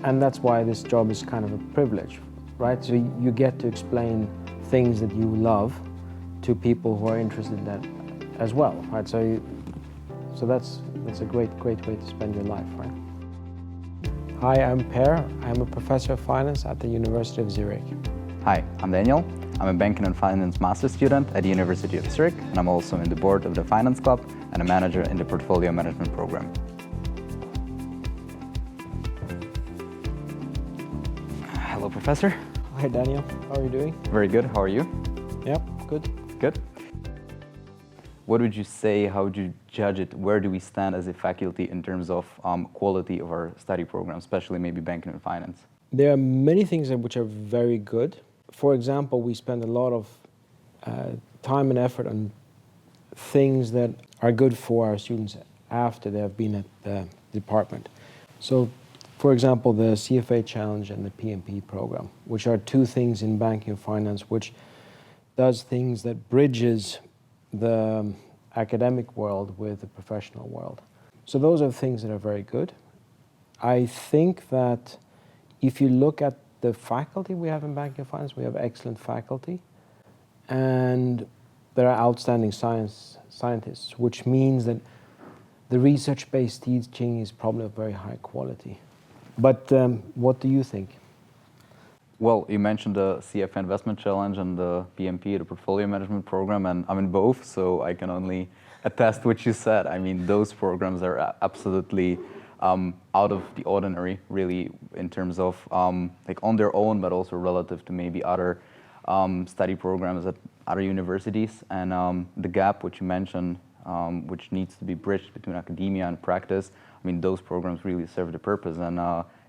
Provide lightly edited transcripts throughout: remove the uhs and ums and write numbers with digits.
And that's why this job is kind of a privilege, right? So you get to explain things that you love to people who are interested in that as well, right? So that's a great way to spend your life, right? Hi, I'm Per. I'm a professor of finance at the University of Zurich. Hi, I'm Daniel. I'm a banking and finance master student at the University of Zurich, and I'm also in the board of the Finance Club and a manager in the portfolio management program. Hello, Professor. Hi, Daniel. How are you doing? Very good. How are you? Yep, good. Good. What would you say, how would you judge it? Where do we stand as a faculty in terms of quality of our study program, especially maybe banking and finance? There are many things which are very good. For example, we spend a lot of time and effort on things that are good for our students after they have been at the department. So, for example, the CFA Challenge and the PMP program, which are two things in banking and finance, which does things that bridges the academic world with the professional world. So those are things that are very good. I think that if you look at the faculty we have in banking and finance, we have excellent faculty, and there are outstanding scientists, which means that the research-based teaching is probably of very high quality. But what do you think? Well, you mentioned the CFA Investment Challenge and the PMP, the Portfolio Management Program, and I'm in both, so I can only attest what you said. I mean, those programs are absolutely out of the ordinary, really, in terms of like on their own, but also relative to maybe other study programs at other universities. And the gap, which you mentioned, which needs to be bridged between academia and practice, I mean, those programs really serve the purpose. And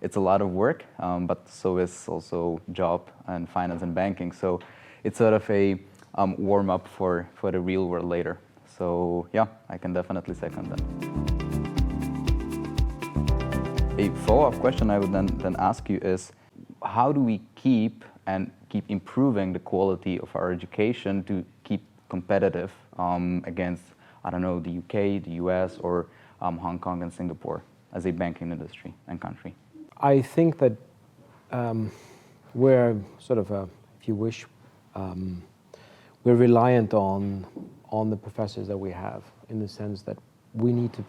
it's a lot of work, but so is also job and finance and banking. So it's sort of a warm-up for the real world later. So yeah, I can definitely second that. A follow-up question I would then ask you is, how do we keep improving the quality of our education to keep competitive against, I don't know, the UK, the US, or Hong Kong and Singapore as a banking industry and country? I think that we're sort of, if you wish, we're reliant on the professors that we have, in the sense that we need to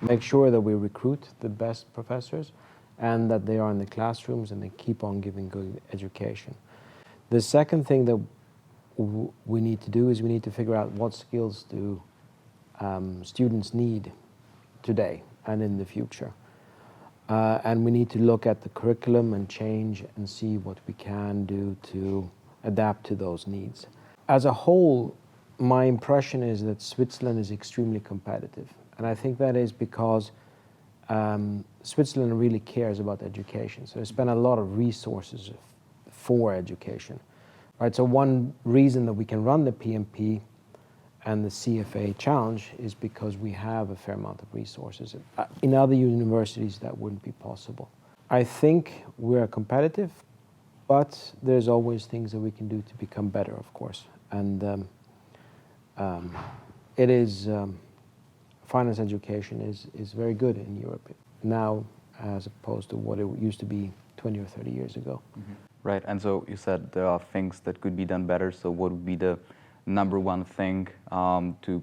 make sure that we recruit the best professors and that they are in the classrooms and they keep on giving good education. The second thing that we need to do is we need to figure out what skills do students need today and in the future. And we need to look at the curriculum and change and see what we can do to adapt to those needs. As a whole, my impression is that Switzerland is extremely competitive. And I think that is because Switzerland really cares about education. So they spend a lot of resources for education. Right? So one reason that we can run the PMP and the CFA Challenge is because we have a fair amount of resources. In other universities, that wouldn't be possible. I think we're competitive, but there's always things that we can do to become better, of course. And it is, finance education is very good in Europe now, as opposed to what it used to be 20 or 30 years ago. Mm-hmm. Right, and so you said there are things that could be done better, so what would be the number one thing to,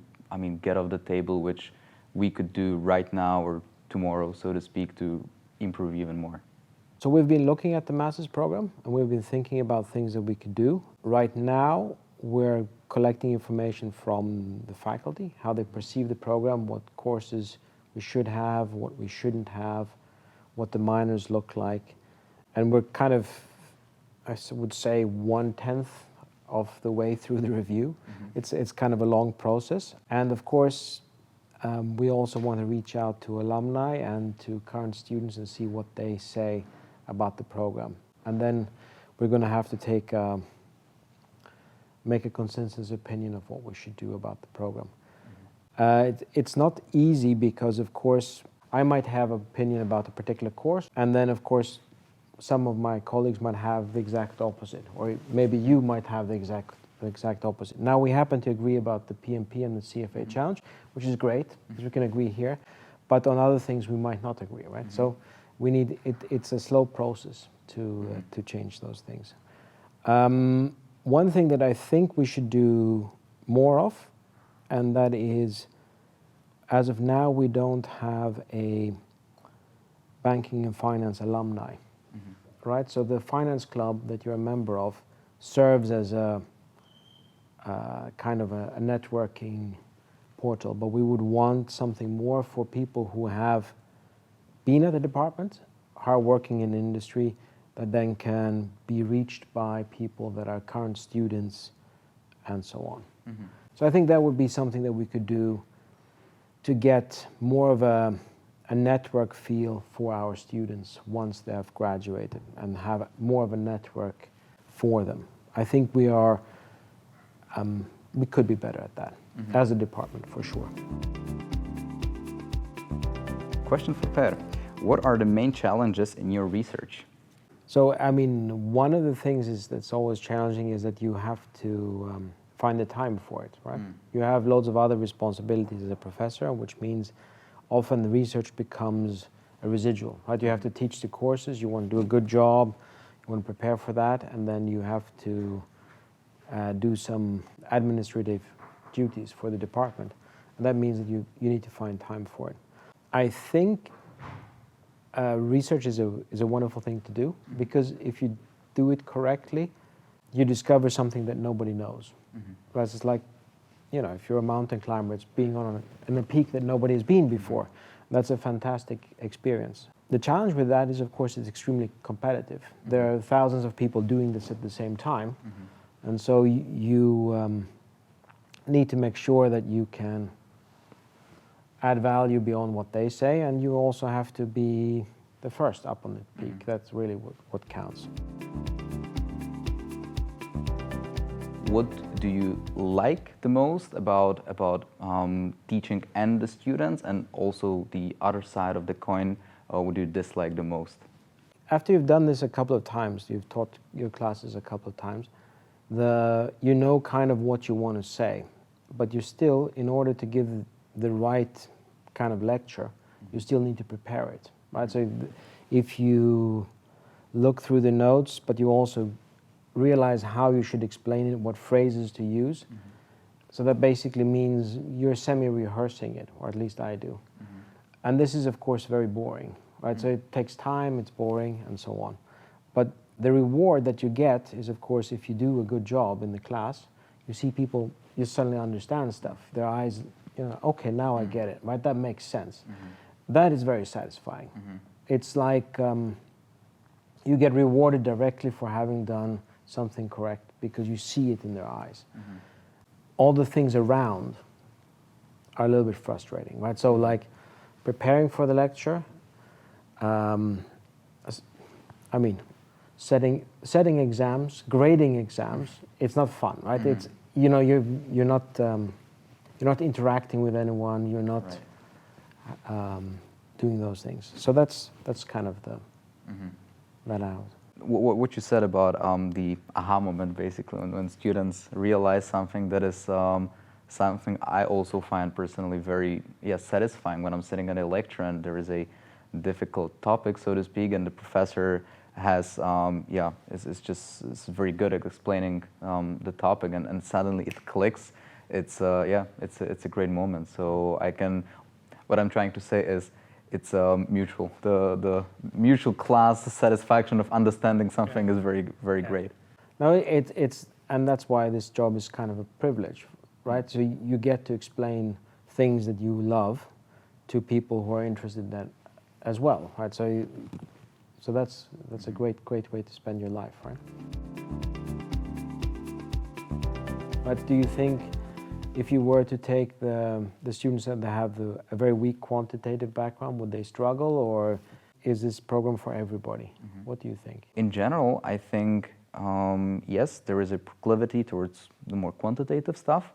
get off the table, which we could do right now or tomorrow, so to speak, to improve even more? So we've been looking at the master's program, and we've been thinking about things that we could do. Right now, we're collecting information from the faculty, how they perceive the program, what courses we should have, what we shouldn't have, what the minors look like. And we're kind of, I would say, 1/10 of the way through the review. Mm-hmm. It's kind of a long process. And of course, we also want to reach out to alumni and to current students and see what they say about the program. And then we're going to have to make a consensus opinion of what we should do about the program. Mm-hmm. It's not easy because, of course, I might have an opinion about a particular course, and then, of course, some of my colleagues might have the exact opposite, or maybe you might have the exact opposite. Now we happen to agree about the PMP and the CFA Challenge, which is great, because we can agree here, but on other things we might not agree, right? So It's a slow process to change those things. One thing that I think we should do more of, and that is, as of now, we don't have a banking and finance alumni, right? So the finance club that you're a member of serves as a kind of a networking portal, but we would want something more for people who have been at the department, are working in industry, that then can be reached by people that are current students and so on. So I think that would be something that we could do to get more of a network feel for our students once they have graduated, and have more of a network for them. I think we could be better at that as a department, for sure. Question for Per. What are the main challenges in your research? So, I mean, one of the things that's always challenging is that you have to find the time for it, right? You have loads of other responsibilities as a professor, which means often the research becomes a residual, right? You have to teach the courses, you want to do a good job, you want to prepare for that, and then you have to do some administrative duties for the department. And that means that you need to find time for it. I think research is a wonderful thing to do, because if you do it correctly, you discover something that nobody knows. Whereas it's like, you know, if you're a mountain climber, it's being on a peak that nobody has been before. That's a fantastic experience. The challenge with that is, of course, it's extremely competitive. There are thousands of people doing this at the same time, and so you need to make sure that you can add value beyond what they say, and you also have to be the first up on the peak. That's really what counts. What do you like the most about teaching and the students, and also the other side of the coin, what do you dislike the most? After you've done this a couple of times, you've taught your classes a couple of times, you know kind of what you want to say, but you still, in order to give the right kind of lecture, you still need to prepare it, right? So if you look through the notes, but you also realize how you should explain it, what phrases to use, so that basically means you're semi-rehearsing it, or at least I do. And this is, of course, very boring, right? So it takes time, it's boring, and so on. But the reward that you get is, of course, if you do a good job in the class, you see people, you suddenly understand stuff. Their eyes, you know, okay, now I get it, right? That makes sense. That is very satisfying. It's like you get rewarded directly for having done something correct, because you see it in their eyes. All the things around are a little bit frustrating, right? So like preparing for the lecture, I mean, setting exams, grading exams, it's not fun, right? It's, you know, you're not interacting with anyone, you're not doing those things. So that's kind of that out. What you said about the aha moment, basically, when students realize something that is something I also find personally very satisfying when I'm sitting in a lecture and there is a difficult topic, so to speak, and the professor has is very good at explaining the topic, and suddenly it clicks. It's a great moment. So what I'm trying to say is, it's mutual. The mutual class satisfaction of understanding something is very great. No, and that's why this job is kind of a privilege, right? So you get to explain things that you love to people who are interested in that as well, right? So that's a great way to spend your life, right? But do you think, if you were to take the students that have a very weak quantitative background, would they struggle, or is this program for everybody? What do you think? In general, I think, yes, there is a proclivity towards the more quantitative stuff,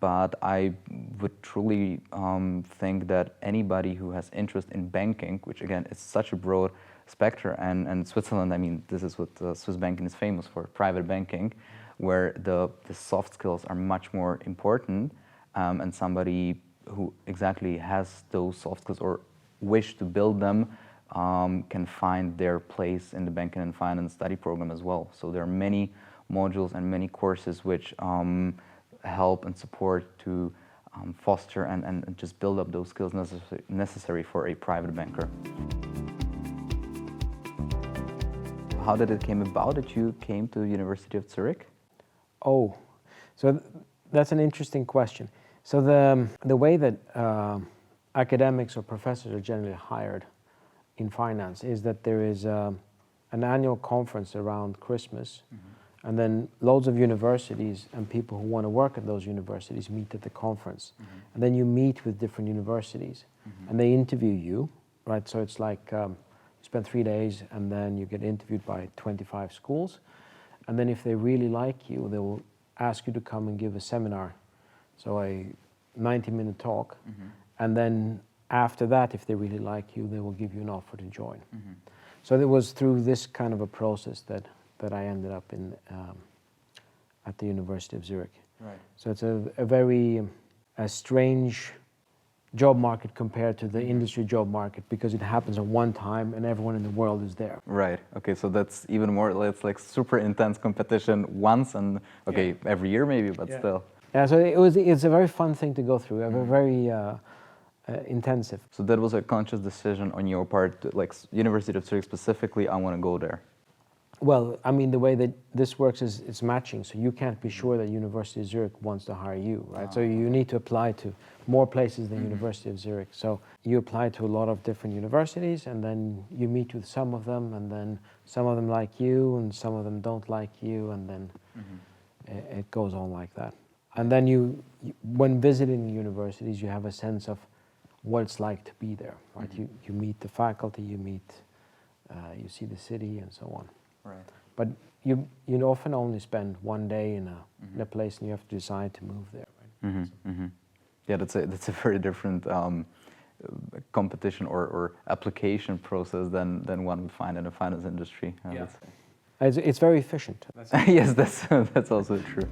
but I would truly think that anybody who has interest in banking, which again is such a broad spectrum, and Switzerland, I mean, this is what Swiss banking is famous for, private banking, where the soft skills are much more important, and somebody who exactly has those soft skills or wish to build them can find their place in the banking and finance study program as well. So there are many modules and many courses which help and support to foster and just build up those skills necessary for a private banker. How did it came about that you came to the University of Zurich? Oh, so that's an interesting question. So the way that academics or professors are generally hired in finance is that there is an annual conference around Christmas, and then loads of universities and people who want to work at those universities meet at the conference. And then you meet with different universities and they interview you, right? So it's like you spend 3 days and then you get interviewed by 25 schools. And then if they really like you, they will ask you to come and give a seminar. So a 90-minute talk. And then after that, if they really like you, they will give you an offer to join. So it was through this kind of a process that I ended up in at the University of Zurich. Right. So it's a very strange job market compared to the industry job market, because it happens at one time and everyone in the world is there. Right. Okay. So that's even more. It's like super intense competition once, and every year maybe, but still. Yeah. So it's a very fun thing to go through. Very intensive. So that was a conscious decision on your part, like University of Zurich specifically. I want to go there. Well, I mean, the way that this works is it's matching, so you can't be sure that University of Zurich wants to hire you, right? So you need to apply to more places than University of Zurich. So you apply to a lot of different universities, and then you meet with some of them, and then some of them like you, and some of them don't like you, and then it goes on like that. And then you, when visiting the universities, you have a sense of what it's like to be there, right? You meet the faculty, you see the city, and so on. Right. But you often only spend 1 day in a place, and you have to decide to move there. Right? Yeah, that's a very different competition or application process than one would find in the finance industry. I would say. It's very efficient. Yes, that's also true.